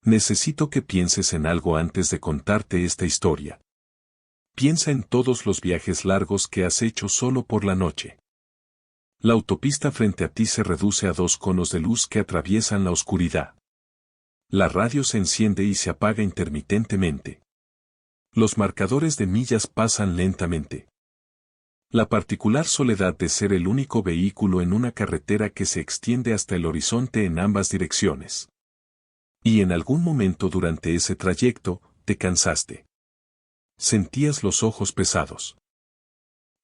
Necesito que pienses en algo antes de contarte esta historia. Piensa en todos los viajes largos que has hecho solo por la noche. La autopista frente a ti se reduce a 2 conos de luz que atraviesan la oscuridad. La radio se enciende y se apaga intermitentemente. Los marcadores de millas pasan lentamente. La particular soledad de ser el único vehículo en una carretera que se extiende hasta el horizonte en ambas direcciones. Y en algún momento durante ese trayecto, te cansaste. Sentías los ojos pesados.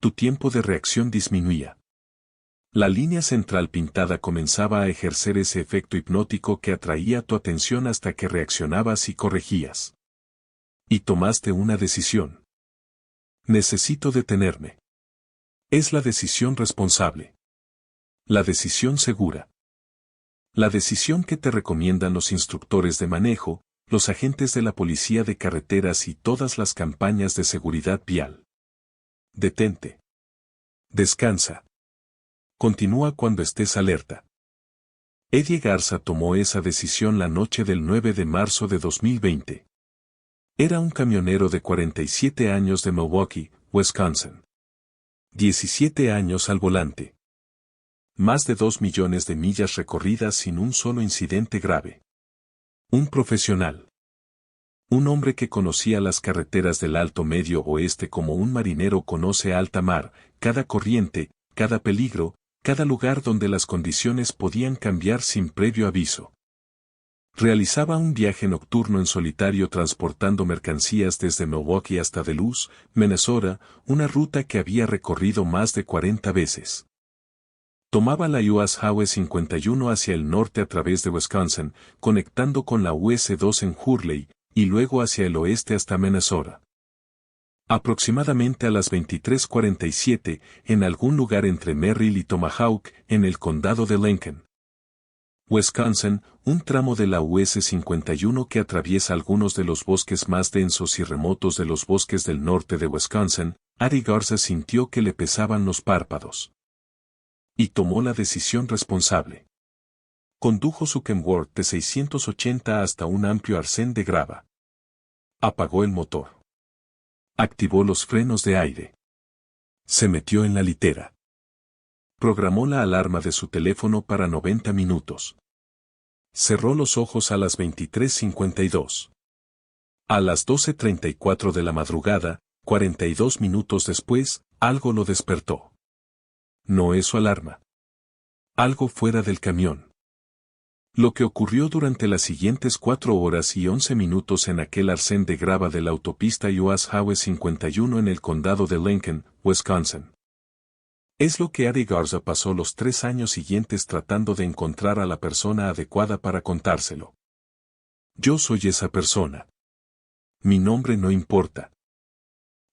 Tu tiempo de reacción disminuía. La línea central pintada comenzaba a ejercer ese efecto hipnótico que atraía tu atención hasta que reaccionabas y corregías. Y tomaste una decisión. Necesito detenerme. Es la decisión responsable. La decisión segura. La decisión que te recomiendan los instructores de manejo, los agentes de la policía de carreteras y todas las campañas de seguridad vial. Detente. Descansa. Continúa cuando estés alerta. Eddie Garza tomó esa decisión la noche del 9 de marzo de 2020. Era un camionero de 47 años de Milwaukee, Wisconsin. 17 años al volante. Más de 2 millones de millas recorridas sin un solo incidente grave. Un profesional. Un hombre que conocía las carreteras del Alto Medio Oeste como un marinero conoce alta mar, cada corriente, cada peligro, cada lugar donde las condiciones podían cambiar sin previo aviso. Realizaba un viaje nocturno en solitario transportando mercancías desde Milwaukee hasta Duluth, Minnesota, una ruta que había recorrido más de 40 veces. Tomaba la US Highway 51 hacia el norte a través de Wisconsin, conectando con la US 2 en Hurley, y luego hacia el oeste hasta Minnesota. Aproximadamente a las 23:47, en algún lugar entre Merrill y Tomahawk, en el condado de Lincoln, Wisconsin, un tramo de la US 51 que atraviesa algunos de los bosques más densos y remotos de los bosques del norte de Wisconsin, Eddie Garza sintió que le pesaban los párpados. Y tomó la decisión responsable. Condujo su Kenworth de 680 hasta un amplio arcén de grava. Apagó el motor. Activó los frenos de aire. Se metió en la litera. Programó la alarma de su teléfono para 90 minutos. Cerró los ojos a las 23:52. A las 12:34 de la madrugada, 42 minutos después, algo lo despertó. No es su alarma. Algo fuera del camión. Lo que ocurrió durante las siguientes 4 horas y 11 minutos en aquel arcén de grava de la autopista US Highway 51 en el condado de Lincoln, Wisconsin. Es lo que Eddie Garza pasó los 3 años siguientes tratando de encontrar a la persona adecuada para contárselo. Yo soy esa persona. Mi nombre no importa.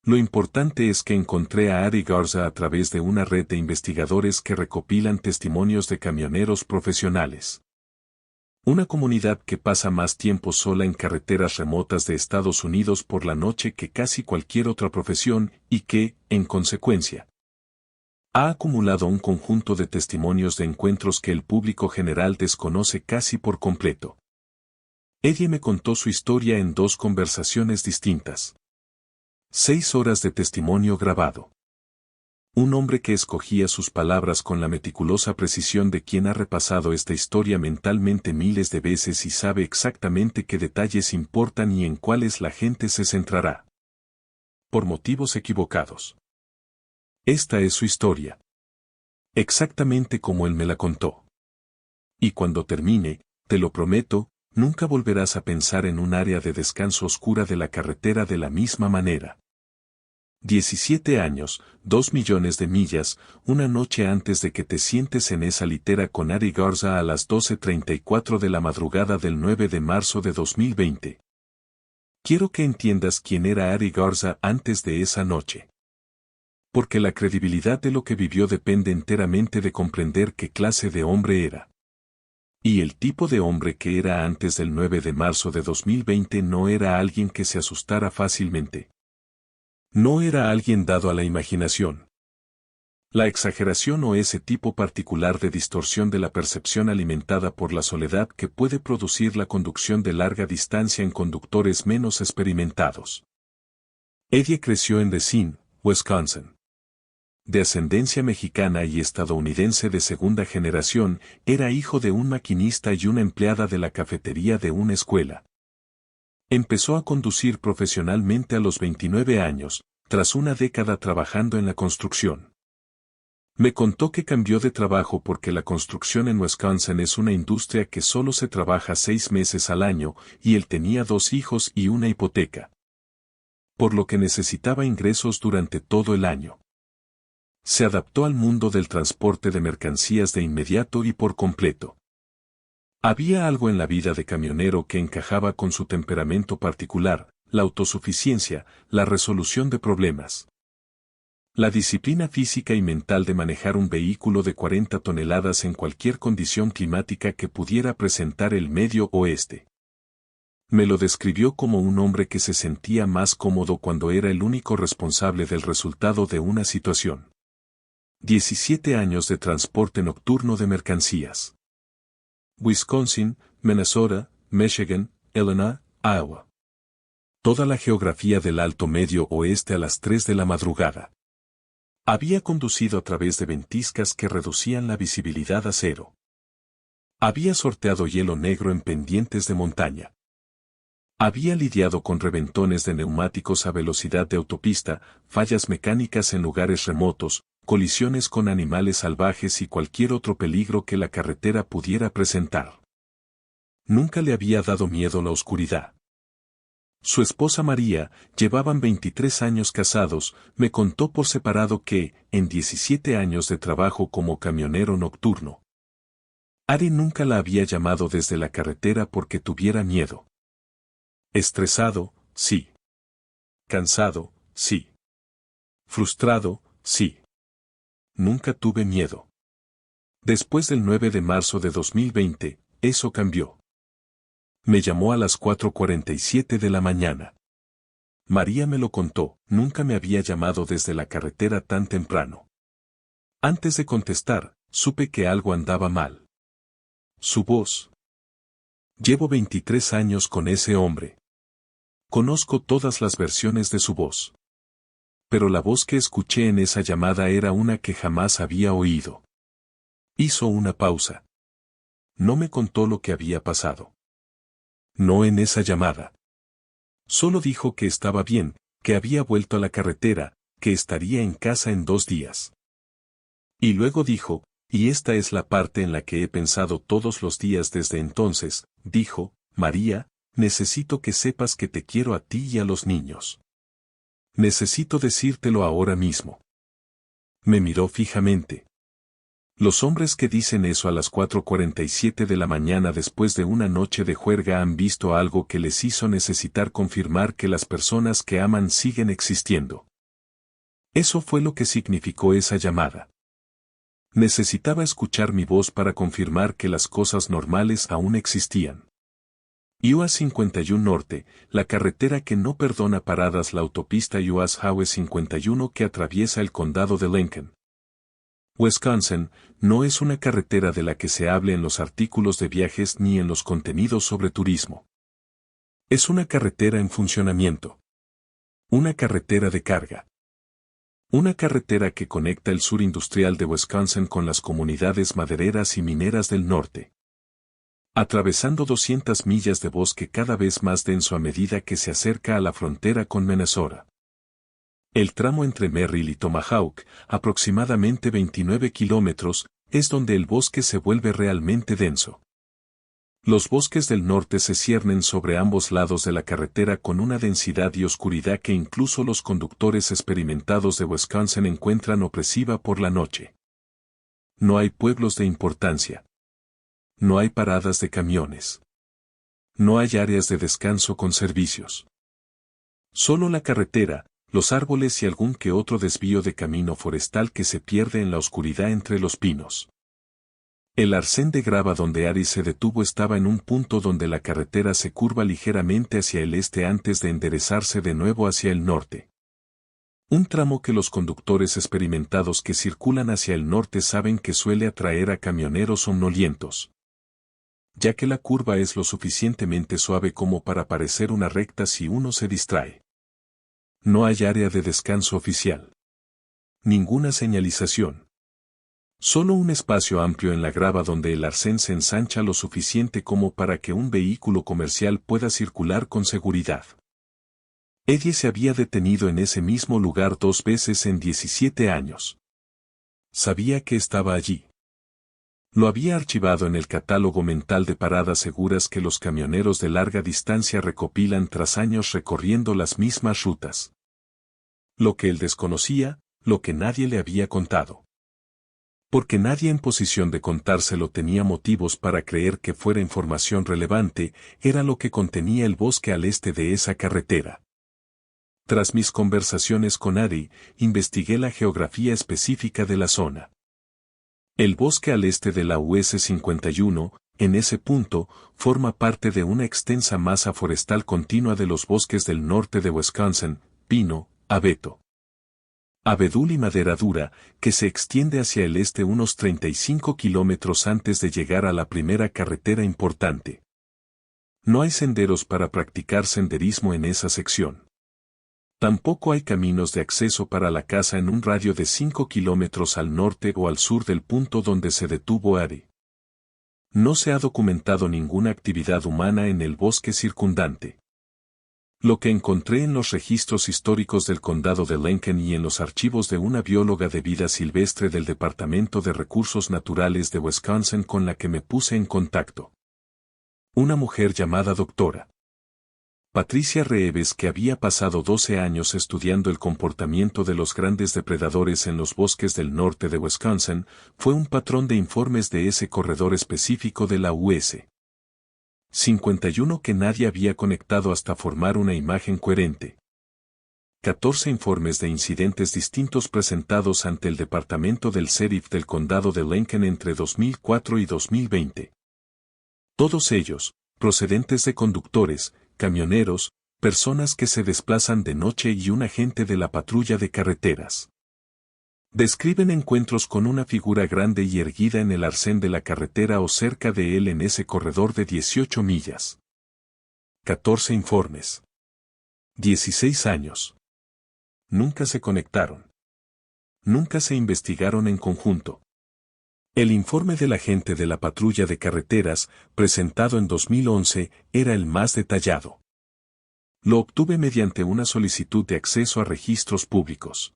Lo importante es que encontré a Eddie Garza a través de una red de investigadores que recopilan testimonios de camioneros profesionales. Una comunidad que pasa más tiempo sola en carreteras remotas de Estados Unidos por la noche que casi cualquier otra profesión y que, en consecuencia, ha acumulado un conjunto de testimonios de encuentros que el público general desconoce casi por completo. Eddie me contó su historia en 2 conversaciones distintas. 6 horas de testimonio grabado. Un hombre que escogía sus palabras con la meticulosa precisión de quien ha repasado esta historia mentalmente miles de veces y sabe exactamente qué detalles importan y en cuáles la gente se centrará. Por motivos equivocados. Esta es su historia. Exactamente como él me la contó. Y cuando termine, te lo prometo, nunca volverás a pensar en un área de descanso oscura de la carretera de la misma manera. 17 años, 2 millones de millas, una noche antes de que te sientes en esa litera con Eddie Garza a las 12:34 de la madrugada del 9 de marzo de 2020. Quiero que entiendas quién era Eddie Garza antes de esa noche. Porque la credibilidad de lo que vivió depende enteramente de comprender qué clase de hombre era. Y el tipo de hombre que era antes del 9 de marzo de 2020 no era alguien que se asustara fácilmente. No era alguien dado a la imaginación. La exageración o ese tipo particular de distorsión de la percepción alimentada por la soledad que puede producir la conducción de larga distancia en conductores menos experimentados. Eddie creció en Racine, Wisconsin. De ascendencia mexicana y estadounidense de segunda generación, era hijo de un maquinista y una empleada de la cafetería de una escuela. Empezó a conducir profesionalmente a los 29 años, tras una década trabajando en la construcción. Me contó que cambió de trabajo porque la construcción en Wisconsin es una industria que solo se trabaja 6 meses al año y él tenía 2 hijos y una hipoteca. Por lo que necesitaba ingresos durante todo el año. Se adaptó al mundo del transporte de mercancías de inmediato y por completo. Había algo en la vida de camionero que encajaba con su temperamento particular, la autosuficiencia, la resolución de problemas. La disciplina física y mental de manejar un vehículo de 40 toneladas en cualquier condición climática que pudiera presentar el Medio Oeste. Me lo describió como un hombre que se sentía más cómodo cuando era el único responsable del resultado de una situación. 17 años de transporte nocturno de mercancías. Wisconsin, Minnesota, Michigan, Illinois, Iowa. Toda la geografía del Alto Medio Oeste a las 3 de la madrugada. Había conducido a través de ventiscas que reducían la visibilidad a cero. Había sorteado hielo negro en pendientes de montaña. Había lidiado con reventones de neumáticos a velocidad de autopista, fallas mecánicas en lugares remotos, colisiones con animales salvajes y cualquier otro peligro que la carretera pudiera presentar. Nunca le había dado miedo la oscuridad. Su esposa María, llevaban 23 años casados, me contó por separado que, en 17 años de trabajo como camionero nocturno, Ari nunca la había llamado desde la carretera porque tuviera miedo. Estresado, sí. Cansado, sí. Frustrado, sí. Nunca tuve miedo. Después del 9 de marzo de 2020, eso cambió. Me llamó a las 4:47 de la mañana. María me lo contó, nunca me había llamado desde la carretera tan temprano. Antes de contestar, supe que algo andaba mal. Su voz. Llevo 23 años con ese hombre. Conozco todas las versiones de su voz. Pero la voz que escuché en esa llamada era una que jamás había oído. Hizo una pausa. No me contó lo que había pasado. No en esa llamada. Solo dijo que estaba bien, que había vuelto a la carretera, que estaría en casa en 2 días. Y luego dijo, y esta es la parte en la que he pensado todos los días desde entonces, dijo, María, necesito que sepas que te quiero a ti y a los niños. Necesito decírtelo ahora mismo. Me miró fijamente. Los hombres que dicen eso a las 4:47 de la mañana después de una noche de juerga han visto algo que les hizo necesitar confirmar que las personas que aman siguen existiendo. Eso fue lo que significó esa llamada. Necesitaba escuchar mi voz para confirmar que las cosas normales aún existían. US 51 Norte, la carretera que no perdona paradas, la autopista US Highway 51 que atraviesa el condado de Lincoln. Wisconsin, no es una carretera de la que se hable en los artículos de viajes ni en los contenidos sobre turismo. Es una carretera en funcionamiento. Una carretera de carga. Una carretera que conecta el sur industrial de Wisconsin con las comunidades madereras y mineras del norte. Atravesando 200 millas de bosque cada vez más denso a medida que se acerca a la frontera con Minnesota. El tramo entre Merrill y Tomahawk, aproximadamente 29 kilómetros, es donde el bosque se vuelve realmente denso. Los bosques del norte se ciernen sobre ambos lados de la carretera con una densidad y oscuridad que incluso los conductores experimentados de Wisconsin encuentran opresiva por la noche. No hay pueblos de importancia. No hay paradas de camiones. No hay áreas de descanso con servicios. Solo la carretera, los árboles y algún que otro desvío de camino forestal que se pierde en la oscuridad entre los pinos. El arcén de grava donde Ari se detuvo estaba en un punto donde la carretera se curva ligeramente hacia el este antes de enderezarse de nuevo hacia el norte. Un tramo que los conductores experimentados que circulan hacia el norte saben que suele atraer a camioneros somnolientos, ya que la curva es lo suficientemente suave como para parecer una recta si uno se distrae. No hay área de descanso oficial. Ninguna señalización. Solo un espacio amplio en la grava donde el arcén se ensancha lo suficiente como para que un vehículo comercial pueda circular con seguridad. Eddie se había detenido en ese mismo lugar 2 veces en 17 años. Sabía que estaba allí. Lo había archivado en el catálogo mental de paradas seguras que los camioneros de larga distancia recopilan tras años recorriendo las mismas rutas. Lo que él desconocía, lo que nadie le había contado. Porque nadie en posición de contárselo tenía motivos para creer que fuera información relevante, era lo que contenía el bosque al este de esa carretera. Tras mis conversaciones con Ari, investigué la geografía específica de la zona. El bosque al este de la US 51, en ese punto, forma parte de una extensa masa forestal continua de los bosques del norte de Wisconsin, pino, abeto, abedul y madera dura, que se extiende hacia el este unos 35 kilómetros antes de llegar a la primera carretera importante. No hay senderos para practicar senderismo en esa sección. Tampoco hay caminos de acceso para la caza en un radio de 5 kilómetros al norte o al sur del punto donde se detuvo Ari. No se ha documentado ninguna actividad humana en el bosque circundante. Lo que encontré en los registros históricos del condado de Lincoln y en los archivos de una bióloga de vida silvestre del Departamento de Recursos Naturales de Wisconsin con la que me puse en contacto. Una mujer llamada Dra. Patricia Reeves, que había pasado 12 años estudiando el comportamiento de los grandes depredadores en los bosques del norte de Wisconsin, fue un patrón de informes de ese corredor específico de la US 51 que nadie había conectado hasta formar una imagen coherente. 14 informes de incidentes distintos presentados ante el departamento del sheriff del condado de Lincoln entre 2004 y 2020. Todos ellos, procedentes de conductores, camioneros, personas que se desplazan de noche y un agente de la patrulla de carreteras. Describen encuentros con una figura grande y erguida en el arcén de la carretera o cerca de él en ese corredor de 18 millas. 14 informes. 16 años. Nunca se conectaron. Nunca se investigaron en conjunto. El informe del agente de la patrulla de carreteras, presentado en 2011, era el más detallado. Lo obtuve mediante una solicitud de acceso a registros públicos.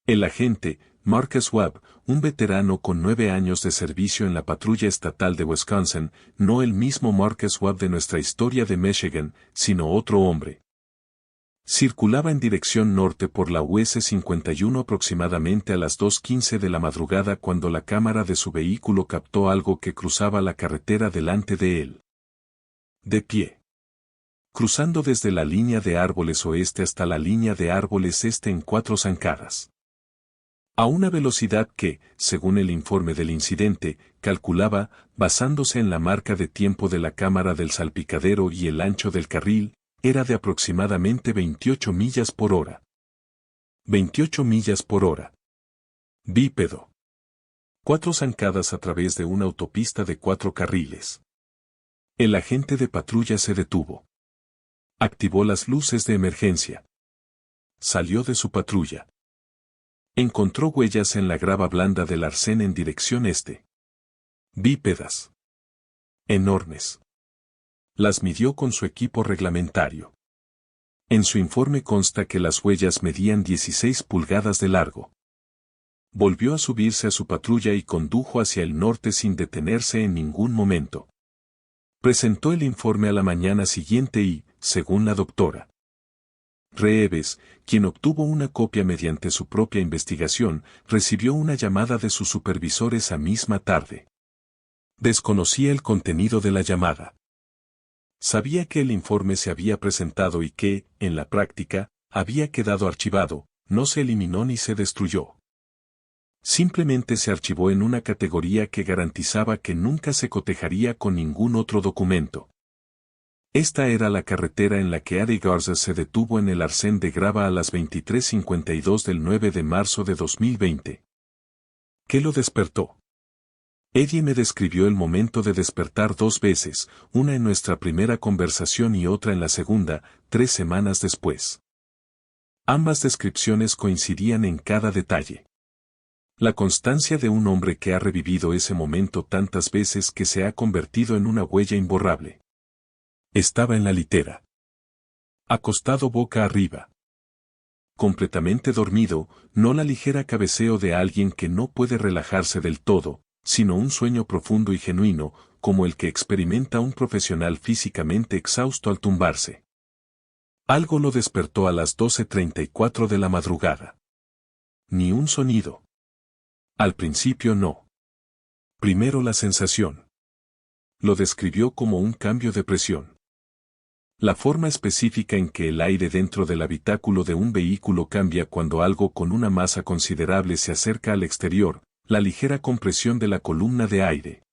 El agente, Marcus Webb, un veterano con 9 años de servicio en la patrulla estatal de Wisconsin, no el mismo Marcus Webb de nuestra historia de Michigan, sino otro hombre. Circulaba en dirección norte por la US 51 aproximadamente a las 2:15 de la madrugada cuando la cámara de su vehículo captó algo que cruzaba la carretera delante de él. De pie. Cruzando desde la línea de árboles oeste hasta la línea de árboles este en 4 zancadas. A una velocidad que, según el informe del incidente, calculaba, basándose en la marca de tiempo de la cámara del salpicadero y el ancho del carril, era de aproximadamente 28 millas por hora. 28 millas por hora. Bípedo. 4 zancadas a través de una autopista de 4 carriles. El agente de patrulla se detuvo. Activó las luces de emergencia. Salió de su patrulla. Encontró huellas en la grava blanda del arcén en dirección este. Bípedas. Enormes. Las midió con su equipo reglamentario. En su informe consta que las huellas medían 16 pulgadas de largo. Volvió a subirse a su patrulla y condujo hacia el norte sin detenerse en ningún momento. Presentó el informe a la mañana siguiente y, según la doctora Reeves, quien obtuvo una copia mediante su propia investigación, recibió una llamada de sus supervisores esa misma tarde. Desconocía el contenido de la llamada. Sabía que el informe se había presentado y que, en la práctica, había quedado archivado, no se eliminó ni se destruyó. Simplemente se archivó en una categoría que garantizaba que nunca se cotejaría con ningún otro documento. Esta era la carretera en la que Eddie Garza se detuvo en el arcén de grava a las 23:52 del 9 de marzo de 2020. ¿Qué lo despertó? Eddie me describió el momento de despertar 2 veces, una en nuestra primera conversación y otra en la segunda, 3 semanas después. Ambas descripciones coincidían en cada detalle. La constancia de un hombre que ha revivido ese momento tantas veces que se ha convertido en una huella imborrable. Estaba en la litera. Acostado boca arriba. Completamente dormido, no la ligera cabeceo de alguien que no puede relajarse del todo, sino un sueño profundo y genuino, como el que experimenta un profesional físicamente exhausto al tumbarse. Algo lo despertó a las 12:34 de la madrugada. Ni un sonido. Al principio no. Primero la sensación. Lo describió como un cambio de presión. La forma específica en que el aire dentro del habitáculo de un vehículo cambia cuando algo con una masa considerable se acerca al exterior, la ligera compresión de la columna de aire.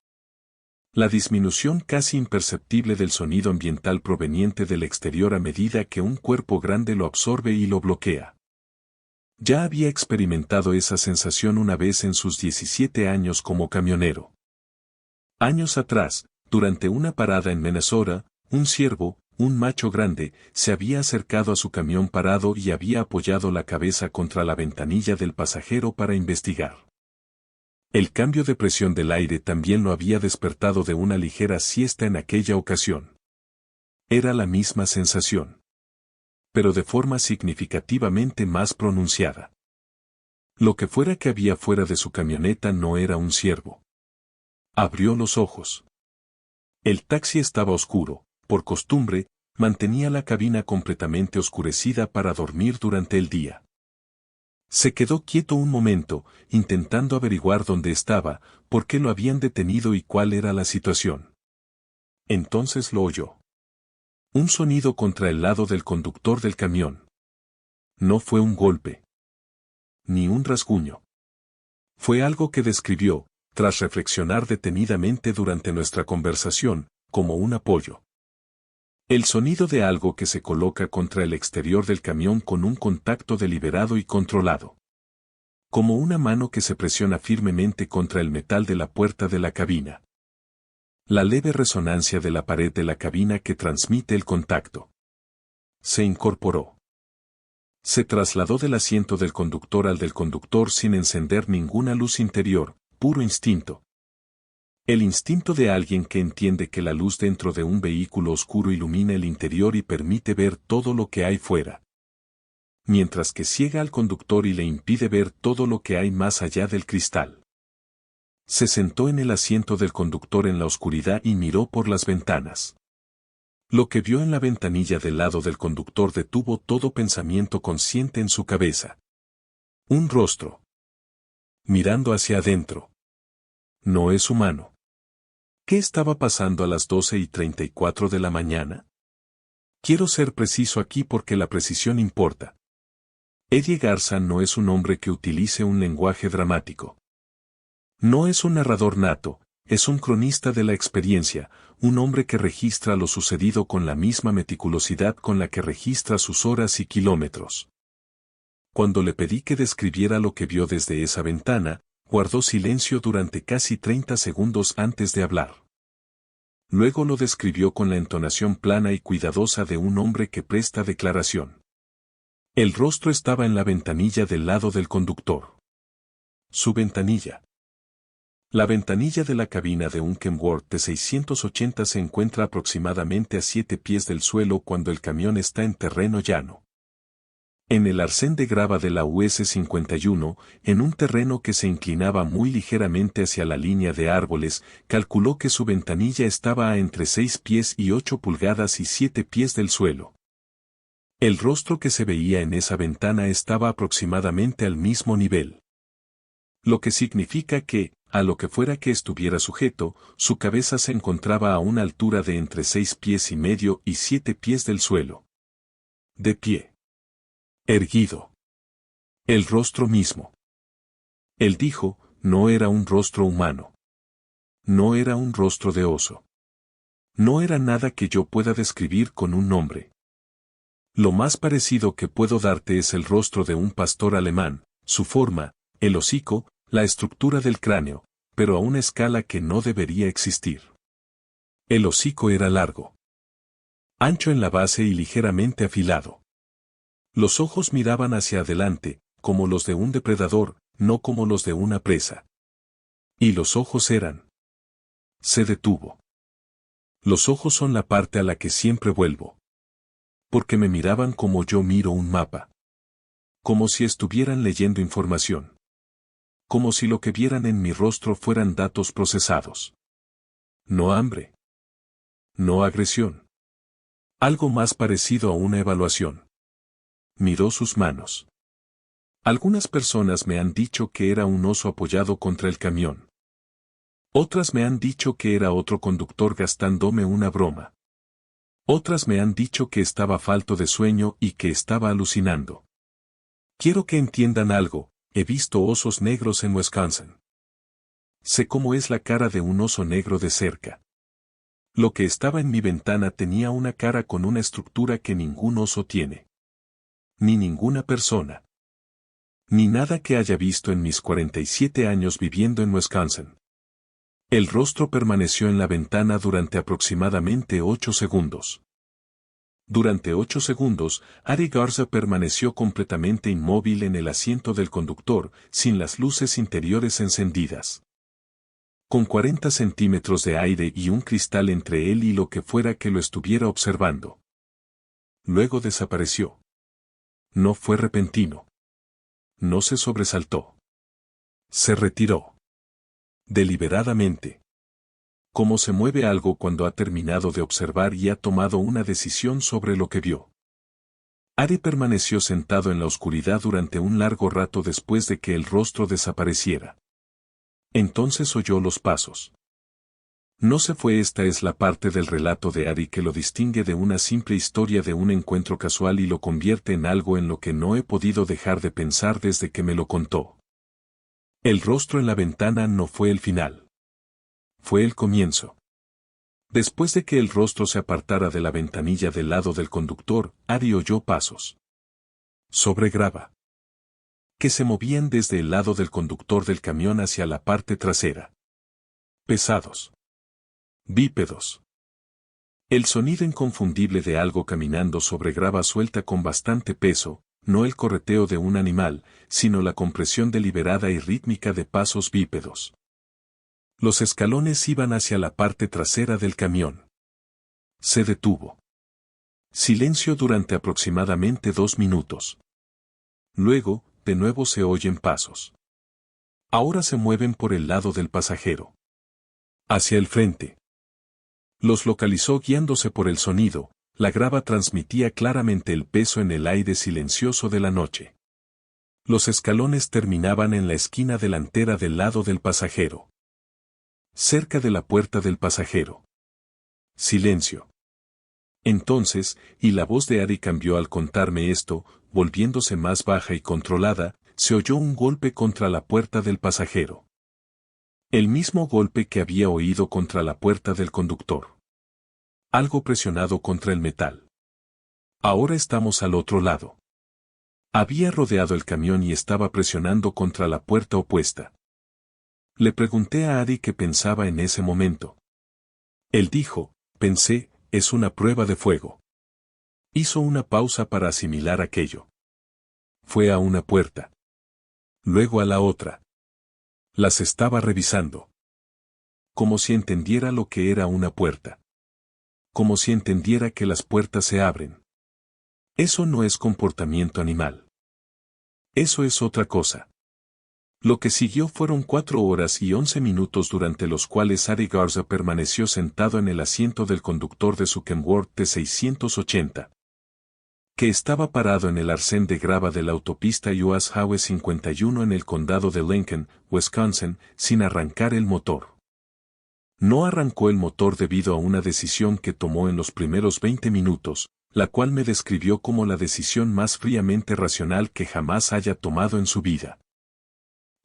La disminución casi imperceptible del sonido ambiental proveniente del exterior a medida que un cuerpo grande lo absorbe y lo bloquea. Ya había experimentado esa sensación una vez en sus 17 años como camionero. Años atrás, durante una parada en Minnesota, un ciervo, un macho grande, se había acercado a su camión parado y había apoyado la cabeza contra la ventanilla del pasajero para investigar. El cambio de presión del aire también lo había despertado de una ligera siesta en aquella ocasión. Era la misma sensación, pero de forma significativamente más pronunciada. Lo que fuera que había fuera de su camioneta no era un ciervo. Abrió los ojos. El taxi estaba oscuro. Por costumbre, mantenía la cabina completamente oscurecida para dormir durante el día. Se quedó quieto un momento, intentando averiguar dónde estaba, por qué lo habían detenido y cuál era la situación. Entonces lo oyó. Un sonido contra el lado del conductor del camión. No fue un golpe. Ni un rasguño. Fue algo que describió, tras reflexionar detenidamente durante nuestra conversación, como un apoyo. El sonido de algo que se coloca contra el exterior del camión con un contacto deliberado y controlado. Como una mano que se presiona firmemente contra el metal de la puerta de la cabina. La leve resonancia de la pared de la cabina que transmite el contacto. Se incorporó. Se trasladó del asiento del conductor al del conductor sin encender ninguna luz interior, puro instinto. El instinto de alguien que entiende que la luz dentro de un vehículo oscuro ilumina el interior y permite ver todo lo que hay fuera. Mientras que ciega al conductor y le impide ver todo lo que hay más allá del cristal. Se sentó en el asiento del conductor en la oscuridad y miró por las ventanas. Lo que vio en la ventanilla del lado del conductor detuvo todo pensamiento consciente en su cabeza. Un rostro. Mirando hacia adentro. No es humano. ¿Qué estaba pasando a las 12:34 de la mañana? Quiero ser preciso aquí porque la precisión importa. Eddie Garza no es un hombre que utilice un lenguaje dramático. No es un narrador nato, es un cronista de la experiencia, un hombre que registra lo sucedido con la misma meticulosidad con la que registra sus horas y kilómetros. Cuando le pedí que describiera lo que vio desde esa ventana, guardó silencio durante casi 30 segundos antes de hablar. Luego lo describió con la entonación plana y cuidadosa de un hombre que presta declaración. El rostro estaba en la ventanilla del lado del conductor. Su ventanilla. La ventanilla de la cabina de un Kenworth de 680 se encuentra aproximadamente a 7 pies del suelo cuando el camión está en terreno llano. En el arcén de grava de la US 51, en un terreno que se inclinaba muy ligeramente hacia la línea de árboles, calculó que su ventanilla estaba a entre 6 pies y 8 pulgadas y 7 pies del suelo. El rostro que se veía en esa ventana estaba aproximadamente al mismo nivel. Lo que significa que, a lo que fuera que estuviera sujeto, su cabeza se encontraba a una altura de entre 6 pies y medio y 7 pies del suelo. De pie. Erguido. El rostro mismo. Él dijo, no era un rostro humano. No era un rostro de oso. No era nada que yo pueda describir con un nombre. Lo más parecido que puedo darte es el rostro de un pastor alemán, su forma, el hocico, la estructura del cráneo, pero a una escala que no debería existir. El hocico era largo, ancho en la base y ligeramente afilado. Los ojos miraban hacia adelante, como los de un depredador, no como los de una presa. Y los ojos eran. Se detuvo. Los ojos son la parte a la que siempre vuelvo. Porque me miraban como yo miro un mapa. Como si estuvieran leyendo información. Como si lo que vieran en mi rostro fueran datos procesados. No hambre. No agresión. Algo más parecido a una evaluación. Miró sus manos. Algunas personas me han dicho que era un oso apoyado contra el camión. Otras me han dicho que era otro conductor gastándome una broma. Otras me han dicho que estaba falto de sueño y que estaba alucinando. Quiero que entiendan algo, he visto osos negros en Wisconsin. Sé cómo es la cara de un oso negro de cerca. Lo que estaba en mi ventana tenía una cara con una estructura que ningún oso tiene. Ni ninguna persona. Ni nada que haya visto en mis 47 años viviendo en Wisconsin. El rostro permaneció en la ventana durante aproximadamente 8 segundos. Durante 8 segundos, Ari Garza permaneció completamente inmóvil en el asiento del conductor, sin las luces interiores encendidas. Con 40 centímetros de aire y un cristal entre él y lo que fuera que lo estuviera observando. Luego desapareció. No fue repentino. No se sobresaltó. Se retiró. Deliberadamente. Cómo se mueve algo cuando ha terminado de observar y ha tomado una decisión sobre lo que vio. Ari permaneció sentado en la oscuridad durante un largo rato después de que el rostro desapareciera. Entonces oyó los pasos. No se fue. Esta es la parte del relato de Ari que lo distingue de una simple historia de un encuentro casual y lo convierte en algo en lo que no he podido dejar de pensar desde que me lo contó. El rostro en la ventana no fue el final. Fue el comienzo. Después de que el rostro se apartara de la ventanilla del lado del conductor, Ari oyó pasos. Sobre grava. Que se movían desde el lado del conductor del camión hacia la parte trasera. Pesados. Bípedos. El sonido inconfundible de algo caminando sobre grava suelta con bastante peso, no el correteo de un animal, sino la compresión deliberada y rítmica de pasos bípedos. Los escalones iban hacia la parte trasera del camión. Se detuvo. Silencio durante aproximadamente 2 minutos. Luego, de nuevo se oyen pasos. Ahora se mueven por el lado del pasajero. Hacia el frente. Los localizó guiándose por el sonido, la grava transmitía claramente el peso en el aire silencioso de la noche. Los escalones terminaban en la esquina delantera del lado del pasajero. Cerca de la puerta del pasajero. Silencio. Entonces, y la voz de Ari cambió al contarme esto, volviéndose más baja y controlada, se oyó un golpe contra la puerta del pasajero. El mismo golpe que había oído contra la puerta del conductor. Algo presionado contra el metal. Ahora estamos al otro lado. Había rodeado el camión y estaba presionando contra la puerta opuesta. Le pregunté a Ari qué pensaba en ese momento. Él dijo, pensé, es una prueba de fuego. Hizo una pausa para asimilar aquello. Fue a una puerta. Luego a la otra. Las estaba revisando. Como si entendiera lo que era una puerta. Como si entendiera que las puertas se abren. Eso no es comportamiento animal. Eso es otra cosa. Lo que siguió fueron 4 horas y 11 minutos durante los cuales Ari Garza permaneció sentado en el asiento del conductor de su Kenworth T680. Que estaba parado en el arcén de grava de la autopista US Highway 51 en el condado de Lincoln, Wisconsin, sin arrancar el motor. No arrancó el motor debido a una decisión que tomó en los primeros 20 minutos, la cual me describió como la decisión más fríamente racional que jamás haya tomado en su vida.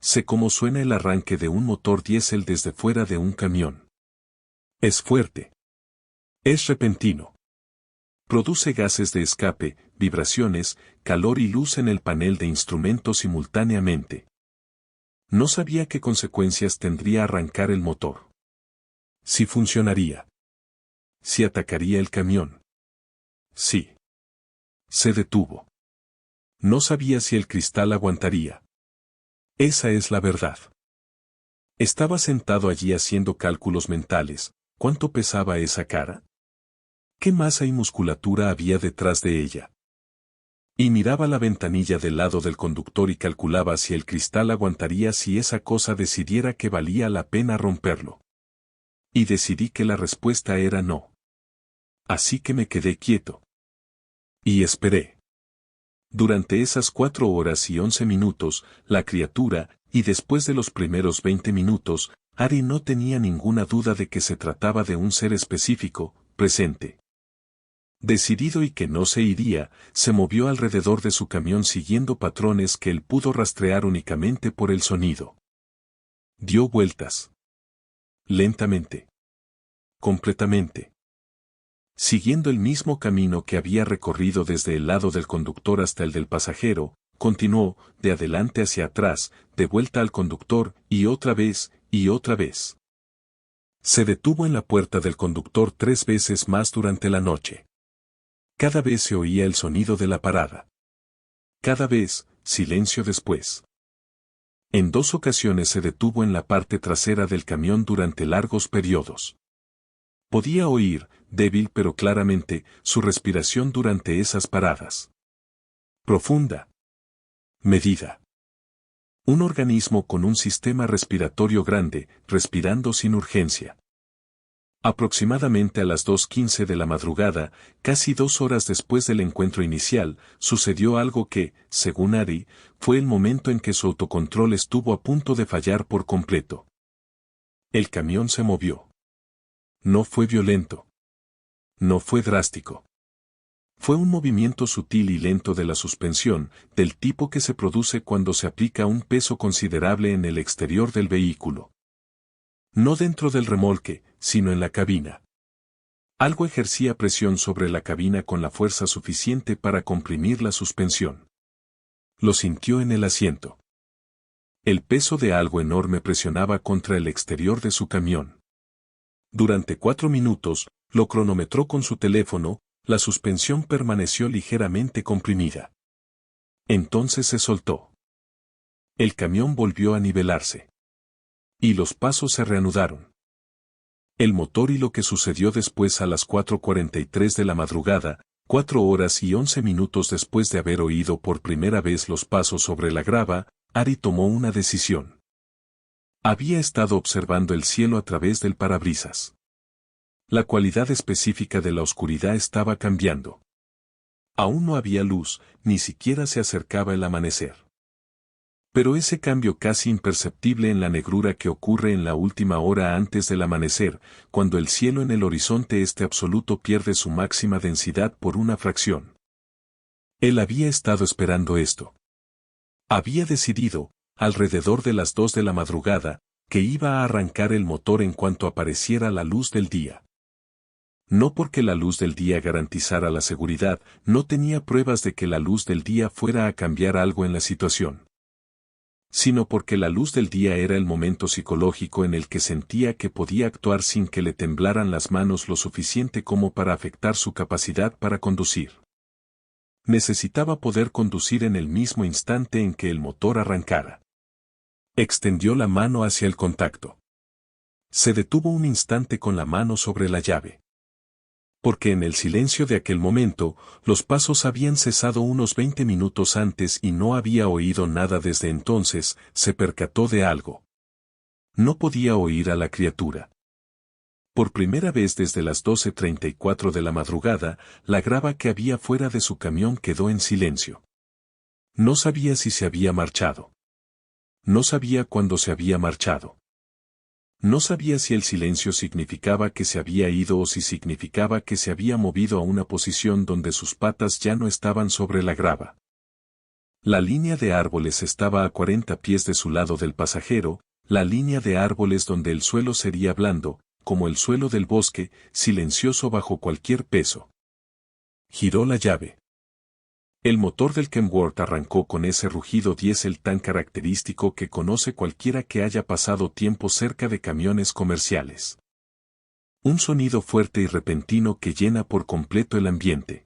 Sé cómo suena el arranque de un motor diésel desde fuera de un camión. Es fuerte. Es repentino. Produce gases de escape, vibraciones, calor y luz en el panel de instrumentos simultáneamente. No sabía qué consecuencias tendría arrancar el motor. Si funcionaría. Si atacaría el camión. Sí. Se detuvo. No sabía si el cristal aguantaría. Esa es la verdad. Estaba sentado allí haciendo cálculos mentales. ¿Cuánto pesaba esa cara? ¿Qué masa y musculatura había detrás de ella? Y miraba la ventanilla del lado del conductor y calculaba si el cristal aguantaría si esa cosa decidiera que valía la pena romperlo. Y decidí que la respuesta era no. Así que me quedé quieto. Y esperé. Durante esas 4 horas y 11 minutos, la criatura, y después de los primeros 20 minutos, Ari no tenía ninguna duda de que se trataba de un ser específico, presente. Decidido y que no se iría, se movió alrededor de su camión siguiendo patrones que él pudo rastrear únicamente por el sonido. Dio vueltas. Lentamente. Completamente. Siguiendo el mismo camino que había recorrido desde el lado del conductor hasta el del pasajero, continuó, de adelante hacia atrás, de vuelta al conductor, y otra vez, y otra vez. Se detuvo en la puerta del conductor 3 veces más durante la noche. Cada vez se oía el sonido de la parada. Cada vez, silencio después. En 2 ocasiones se detuvo en la parte trasera del camión durante largos periodos. Podía oír, débil pero claramente, su respiración durante esas paradas. Profunda. Medida. Un organismo con un sistema respiratorio grande, respirando sin urgencia. Aproximadamente a las 2:15 de la madrugada, casi 2 horas después del encuentro inicial, sucedió algo que, según Ari, fue el momento en que su autocontrol estuvo a punto de fallar por completo. El camión se movió. No fue violento. No fue drástico. Fue un movimiento sutil y lento de la suspensión, del tipo que se produce cuando se aplica un peso considerable en el exterior del vehículo. No dentro del remolque, sino en la cabina. Algo ejercía presión sobre la cabina con la fuerza suficiente para comprimir la suspensión. Lo sintió en el asiento. El peso de algo enorme presionaba contra el exterior de su camión. Durante 4 minutos, lo cronometró con su teléfono, la suspensión permaneció ligeramente comprimida. Entonces se soltó. El camión volvió a nivelarse. Y los pasos se reanudaron. El motor y lo que sucedió después a las 4:43 de la madrugada, 4 horas y 11 minutos después de haber oído por primera vez los pasos sobre la grava, Ari tomó una decisión. Había estado observando el cielo a través del parabrisas. La cualidad específica de la oscuridad estaba cambiando. Aún no había luz, ni siquiera se acercaba el amanecer. Pero ese cambio casi imperceptible en la negrura que ocurre en la última hora antes del amanecer, cuando el cielo en el horizonte este absoluto pierde su máxima densidad por una fracción. Él había estado esperando esto. Había decidido, alrededor de las 2 de la madrugada, que iba a arrancar el motor en cuanto apareciera la luz del día. No porque la luz del día garantizara la seguridad, no tenía pruebas de que la luz del día fuera a cambiar algo en la situación. Sino porque la luz del día era el momento psicológico en el que sentía que podía actuar sin que le temblaran las manos lo suficiente como para afectar su capacidad para conducir. Necesitaba poder conducir en el mismo instante en que el motor arrancara. Extendió la mano hacia el contacto. Se detuvo un instante con la mano sobre la llave. Porque en el silencio de aquel momento, los pasos habían cesado unos 20 minutos antes y no había oído nada desde entonces, se percató de algo. No podía oír a la criatura. Por primera vez desde las 12:34 de la madrugada, la grava que había fuera de su camión quedó en silencio. No sabía si se había marchado. No sabía cuándo se había marchado. No sabía si el silencio significaba que se había ido o si significaba que se había movido a una posición donde sus patas ya no estaban sobre la grava. La línea de árboles estaba a 40 pies de su lado del pasajero, la línea de árboles donde el suelo sería blando, como el suelo del bosque, silencioso bajo cualquier peso. Giró la llave. El motor del Kenworth arrancó con ese rugido diésel tan característico que conoce cualquiera que haya pasado tiempo cerca de camiones comerciales. Un sonido fuerte y repentino que llena por completo el ambiente.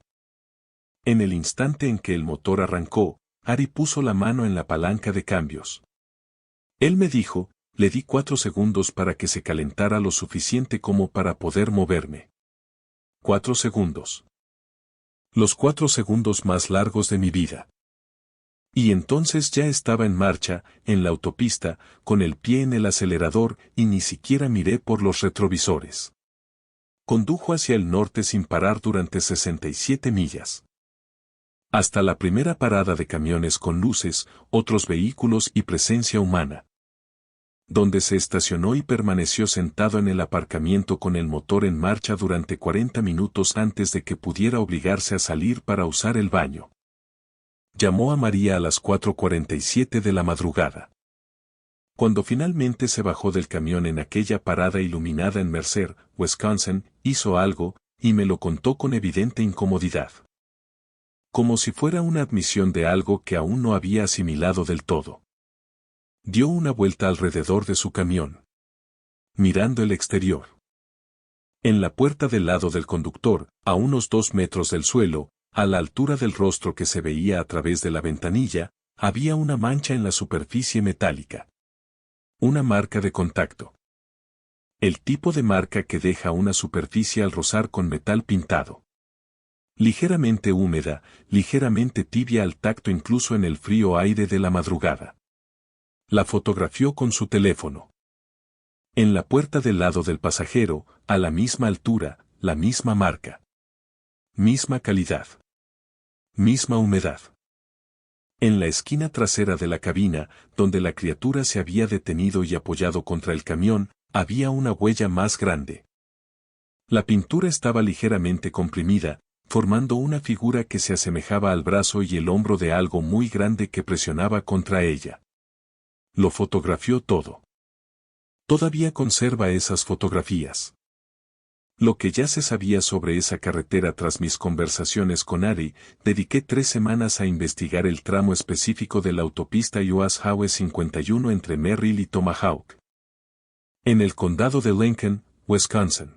En el instante en que el motor arrancó, Ari puso la mano en la palanca de cambios. Él me dijo, le di 4 segundos para que se calentara lo suficiente como para poder moverme. 4 segundos. Los 4 segundos más largos de mi vida. Y entonces ya estaba en marcha, en la autopista, con el pie en el acelerador y ni siquiera miré por los retrovisores. Condujo hacia el norte sin parar durante 67 millas. Hasta la primera parada de camiones con luces, otros vehículos y presencia humana. Donde se estacionó y permaneció sentado en el aparcamiento con el motor en marcha durante 40 minutos antes de que pudiera obligarse a salir para usar el baño. Llamó a María a las 4:47 de la madrugada. Cuando finalmente se bajó del camión en aquella parada iluminada en Mercer, Wisconsin, hizo algo, y me lo contó con evidente incomodidad. Como si fuera una admisión de algo que aún no había asimilado del todo. Dio una vuelta alrededor de su camión. Mirando el exterior. En la puerta del lado del conductor, a unos 2 metros del suelo, a la altura del rostro que se veía a través de la ventanilla, había una mancha en la superficie metálica. Una marca de contacto. El tipo de marca que deja una superficie al rozar con metal pintado. Ligeramente húmeda, ligeramente tibia al tacto incluso en el frío aire de la madrugada. La fotografió con su teléfono. En la puerta del lado del pasajero, a la misma altura, la misma marca. Misma calidad. Misma humedad. En la esquina trasera de la cabina, donde la criatura se había detenido y apoyado contra el camión, había una huella más grande. La pintura estaba ligeramente comprimida, formando una figura que se asemejaba al brazo y el hombro de algo muy grande que presionaba contra ella. Lo fotografió todo. Todavía conserva esas fotografías. Lo que ya se sabía sobre esa carretera tras mis conversaciones con Ari, dediqué 3 semanas a investigar el tramo específico de la autopista US Highway 51 entre Merrill y Tomahawk. En el condado de Lincoln, Wisconsin.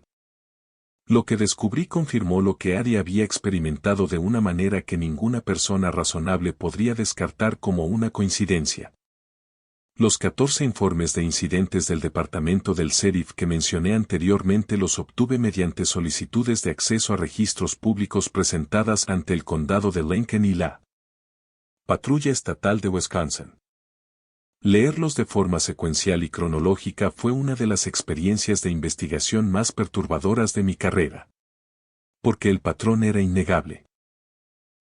Lo que descubrí confirmó lo que Ari había experimentado de una manera que ninguna persona razonable podría descartar como una coincidencia. Los 14 informes de incidentes del departamento del sheriff que mencioné anteriormente los obtuve mediante solicitudes de acceso a registros públicos presentadas ante el condado de Lincoln y la Patrulla Estatal de Wisconsin. Leerlos de forma secuencial y cronológica fue una de las experiencias de investigación más perturbadoras de mi carrera. Porque el patrón era innegable.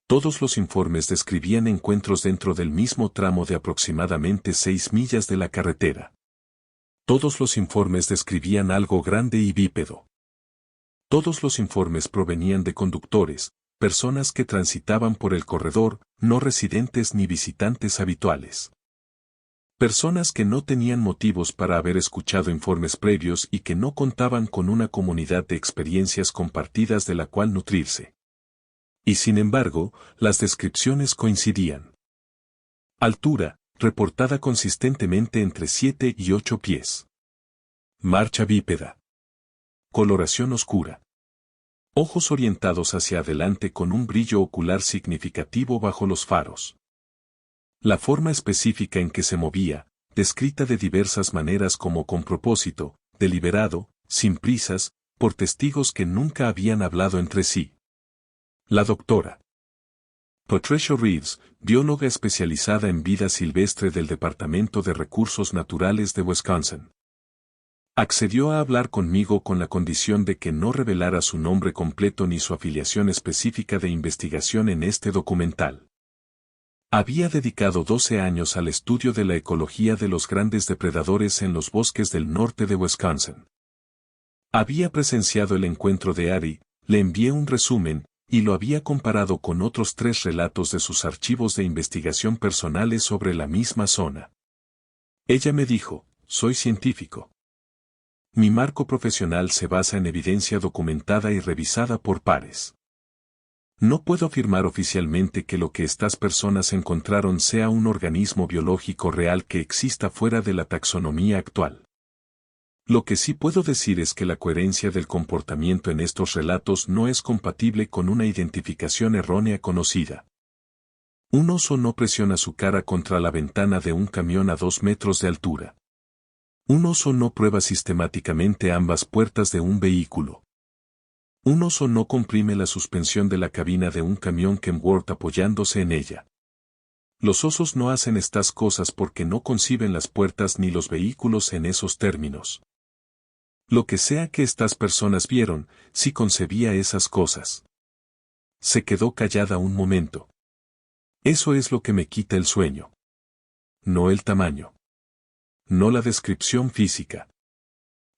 Todos los informes describían encuentros dentro del mismo tramo de aproximadamente 6 millas de la carretera. Todos los informes describían algo grande y bípedo. Todos los informes provenían de conductores, personas que transitaban por el corredor, no residentes ni visitantes habituales. Personas que no tenían motivos para haber escuchado informes previos y que no contaban con una comunidad de experiencias compartidas de la cual nutrirse. Y sin embargo, las descripciones coincidían. Altura, reportada consistentemente entre 7 y 8 pies. Marcha bípeda. Coloración oscura. Ojos orientados hacia adelante con un brillo ocular significativo bajo los faros. La forma específica en que se movía, descrita de diversas maneras como con propósito, deliberado, sin prisas, por testigos que nunca habían hablado entre sí. La doctora Patricia Reeves, bióloga especializada en vida silvestre del Departamento de Recursos Naturales de Wisconsin. Accedió a hablar conmigo con la condición de que no revelara su nombre completo ni su afiliación específica de investigación en este documental. Había dedicado 12 años al estudio de la ecología de los grandes depredadores en los bosques del norte de Wisconsin. Había presenciado el encuentro de Ari, le envié un resumen, y lo había comparado con otros 3 relatos de sus archivos de investigación personales sobre la misma zona. Ella me dijo, soy científico. Mi marco profesional se basa en evidencia documentada y revisada por pares. No puedo afirmar oficialmente que lo que estas personas encontraron sea un organismo biológico real que exista fuera de la taxonomía actual. Lo que sí puedo decir es que la coherencia del comportamiento en estos relatos no es compatible con una identificación errónea conocida. Un oso no presiona su cara contra la ventana de un camión a 2 metros de altura. Un oso no prueba sistemáticamente ambas puertas de un vehículo. Un oso no comprime la suspensión de la cabina de un camión Kenworth apoyándose en ella. Los osos no hacen estas cosas porque no conciben las puertas ni los vehículos en esos términos. Lo que sea que estas personas vieron, sí concebía esas cosas. Se quedó callada un momento. Eso es lo que me quita el sueño. No el tamaño. No la descripción física.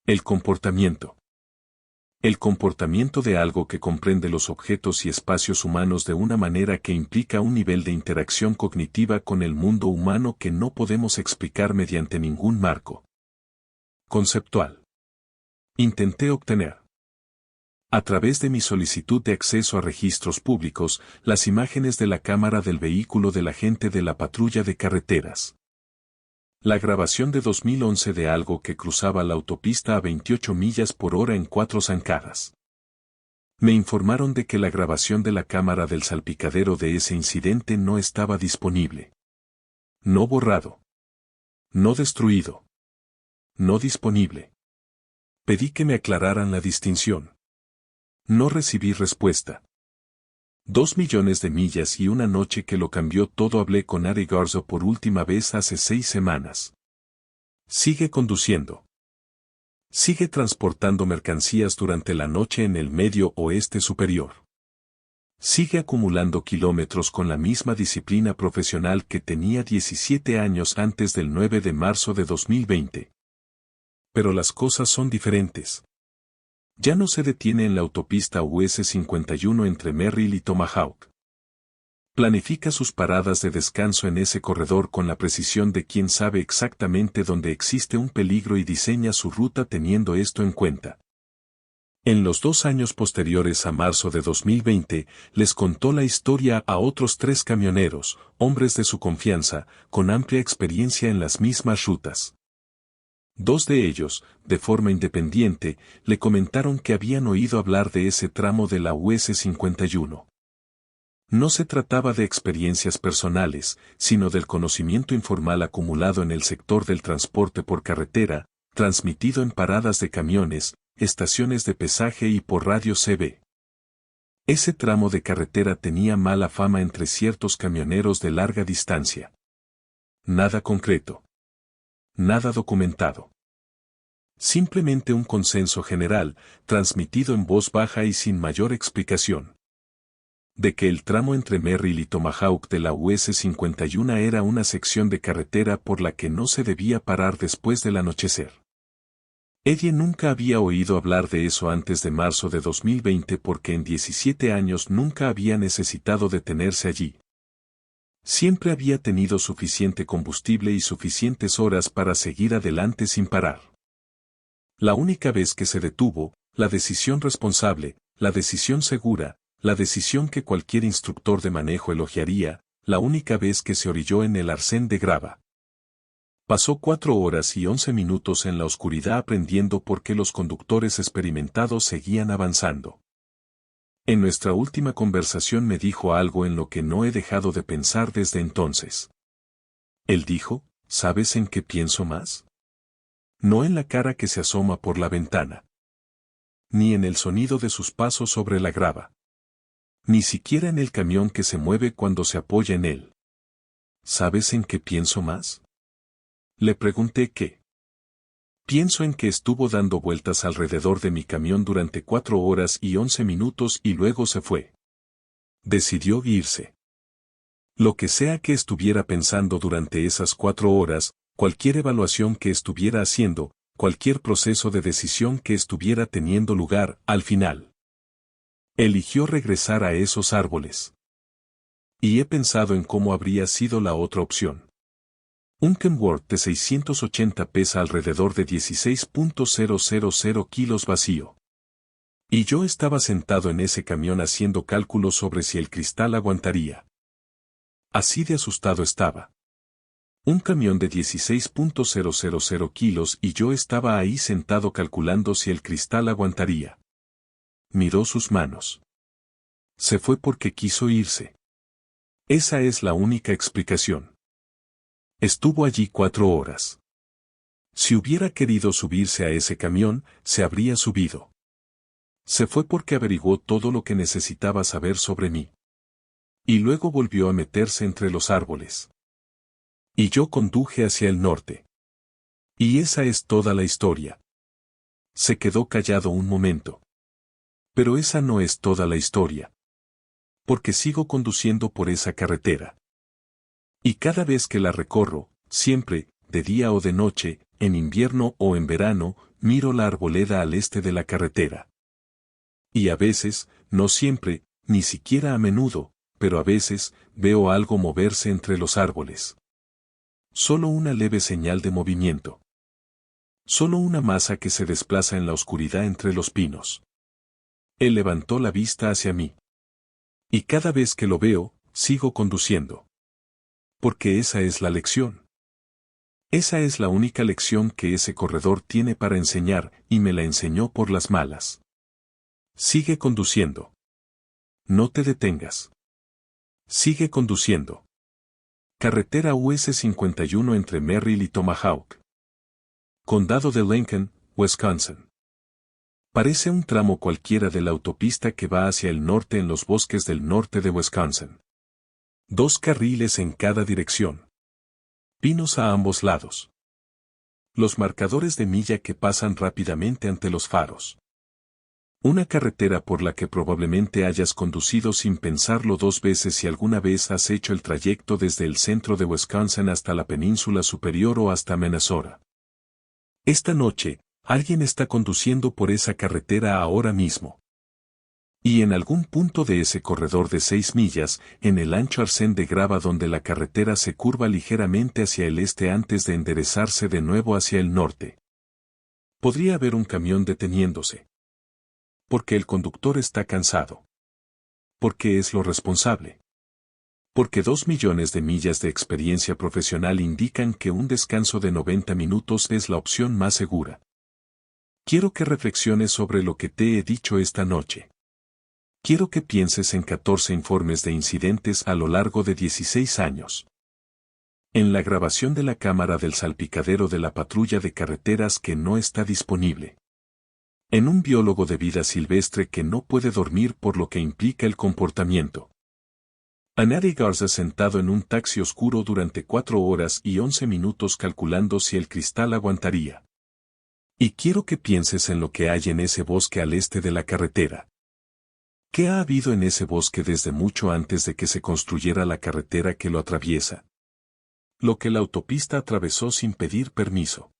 El comportamiento. El comportamiento de algo que comprende los objetos y espacios humanos de una manera que implica un nivel de interacción cognitiva con el mundo humano que no podemos explicar mediante ningún marco conceptual. Intenté obtener, a través de mi solicitud de acceso a registros públicos, las imágenes de la cámara del vehículo del agente de la patrulla de carreteras. La grabación de 2011 de algo que cruzaba la autopista a 28 millas por hora en 4 zancadas. Me informaron de que la grabación de la cámara del salpicadero de ese incidente no estaba disponible. No borrado. No destruido. No disponible. Pedí que me aclararan la distinción. No recibí respuesta. 2 millones de millas y una noche que lo cambió todo. Hablé con Ari Garzo por última vez hace 6 semanas. Sigue conduciendo. Sigue transportando mercancías durante la noche en el Medio Oeste Superior. Sigue acumulando kilómetros con la misma disciplina profesional que tenía 17 años antes del 9 de marzo de 2020. Pero las cosas son diferentes. Ya no se detiene en la autopista US 51 entre Merrill y Tomahawk. Planifica sus paradas de descanso en ese corredor con la precisión de quien sabe exactamente dónde existe un peligro y diseña su ruta teniendo esto en cuenta. En los 2 años posteriores a marzo de 2020, les contó la historia a otros 3 camioneros, hombres de su confianza, con amplia experiencia en las mismas rutas. 2 de ellos, de forma independiente, le comentaron que habían oído hablar de ese tramo de la US 51. No se trataba de experiencias personales, sino del conocimiento informal acumulado en el sector del transporte por carretera, transmitido en paradas de camiones, estaciones de pesaje y por radio CB. Ese tramo de carretera tenía mala fama entre ciertos camioneros de larga distancia. Nada concreto. Nada documentado. Simplemente un consenso general, transmitido en voz baja y sin mayor explicación. De que el tramo entre Merrill y Tomahawk de la US 51 era una sección de carretera por la que no se debía parar después del anochecer. Eddie nunca había oído hablar de eso antes de marzo de 2020 porque en 17 años nunca había necesitado detenerse allí. Siempre había tenido suficiente combustible y suficientes horas para seguir adelante sin parar. La única vez que se detuvo, la decisión responsable, la decisión segura, la decisión que cualquier instructor de manejo elogiaría, la única vez que se orilló en el arcén de grava. Pasó 4 horas y 11 minutos en la oscuridad aprendiendo por qué los conductores experimentados seguían avanzando. En nuestra última conversación me dijo algo en lo que no he dejado de pensar desde entonces. Él dijo, ¿sabes en qué pienso más? No en la cara que se asoma por la ventana. Ni en el sonido de sus pasos sobre la grava. Ni siquiera en el camión que se mueve cuando se apoya en él. ¿Sabes en qué pienso más? Le pregunté qué. Pienso en que estuvo dando vueltas alrededor de mi camión durante 4 horas y 11 minutos y luego se fue. Decidió irse. Lo que sea que estuviera pensando durante esas 4 horas, cualquier evaluación que estuviera haciendo, cualquier proceso de decisión que estuviera teniendo lugar, al final. Eligió regresar a esos árboles. Y he pensado en cómo habría sido la otra opción. Un Kenworth de 680 pesa alrededor de 16.000 kilos vacío. Y yo estaba sentado en ese camión haciendo cálculos sobre si el cristal aguantaría. Así de asustado estaba. Un camión de 16.000 kilos y yo estaba ahí sentado calculando si el cristal aguantaría. Miró sus manos. Se fue porque quiso irse. Esa es la única explicación. Estuvo allí 4 horas. Si hubiera querido subirse a ese camión, se habría subido. Se fue porque averiguó todo lo que necesitaba saber sobre mí. Y luego volvió a meterse entre los árboles. Y yo conduje hacia el norte. Y esa es toda la historia. Se quedó callado un momento. Pero esa no es toda la historia. Porque sigo conduciendo por esa carretera. Y cada vez que la recorro, siempre, de día o de noche, en invierno o en verano, miro la arboleda al este de la carretera. Y a veces, no siempre, ni siquiera a menudo, pero a veces, veo algo moverse entre los árboles. Solo una leve señal de movimiento. Solo una masa que se desplaza en la oscuridad entre los pinos. Él levantó la vista hacia mí. Y cada vez que lo veo, sigo conduciendo. Porque esa es la lección. Esa es la única lección que ese corredor tiene para enseñar, y me la enseñó por las malas. Sigue conduciendo. No te detengas. Sigue conduciendo. Carretera US 51 entre Merrill y Tomahawk. Condado de Lincoln, Wisconsin. Parece un tramo cualquiera de la autopista que va hacia el norte en los bosques del norte de Wisconsin. 2 carriles en cada dirección. Pinos a ambos lados. Los marcadores de milla que pasan rápidamente ante los faros. Una carretera por la que probablemente hayas conducido sin pensarlo 2 veces si alguna vez has hecho el trayecto desde el centro de Wisconsin hasta la península superior o hasta Minnesota. Esta noche, alguien está conduciendo por esa carretera ahora mismo. Y en algún punto de ese corredor de 6 millas, en el ancho arcén de grava donde la carretera se curva ligeramente hacia el este antes de enderezarse de nuevo hacia el norte. Podría haber un camión deteniéndose. Porque el conductor está cansado. Porque es lo responsable. Porque 2 millones de millas de experiencia profesional indican que un descanso de 90 minutos es la opción más segura. Quiero que reflexiones sobre lo que te he dicho esta noche. Quiero que pienses en 14 informes de incidentes a lo largo de 16 años. En la grabación de la cámara del salpicadero de la patrulla de carreteras que no está disponible. En un biólogo de vida silvestre que no puede dormir por lo que implica el comportamiento. A Nadie Garza sentado en un taxi oscuro durante 4 horas y 11 minutos calculando si el cristal aguantaría. Y quiero que pienses en lo que hay en ese bosque al este de la carretera. ¿Qué ha habido en ese bosque desde mucho antes de que se construyera la carretera que lo atraviesa? Lo que la autopista atravesó sin pedir permiso.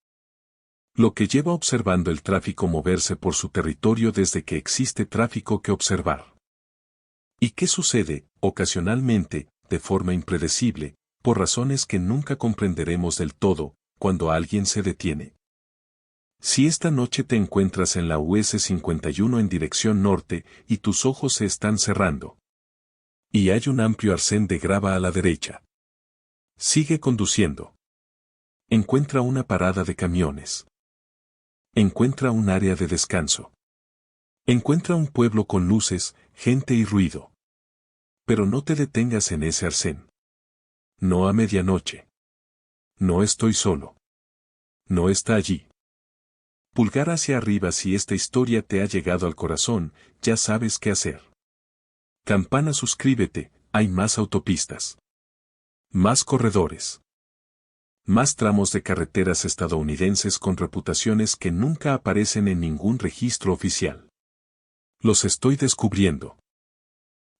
Lo que lleva observando el tráfico moverse por su territorio desde que existe tráfico que observar. ¿Y qué sucede, ocasionalmente, de forma impredecible, por razones que nunca comprenderemos del todo, cuando alguien se detiene? Si esta noche te encuentras en la US 51 en dirección norte y tus ojos se están cerrando. Y hay un amplio arcén de grava a la derecha. Sigue conduciendo. Encuentra una parada de camiones. Encuentra un área de descanso. Encuentra un pueblo con luces, gente y ruido. Pero no te detengas en ese arcén. No a medianoche. No estoy solo. No está allí. Pulgar hacia arriba si esta historia te ha llegado al corazón, ya sabes qué hacer. Campana suscríbete, hay más autopistas. Más corredores. Más tramos de carreteras estadounidenses con reputaciones que nunca aparecen en ningún registro oficial. Los estoy descubriendo.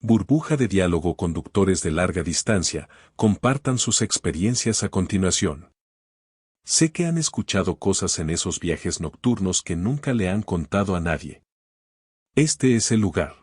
Burbuja de diálogo. Conductores de larga distancia, compartan sus experiencias a continuación. Sé que han escuchado cosas en esos viajes nocturnos que nunca le han contado a nadie. Este es el lugar.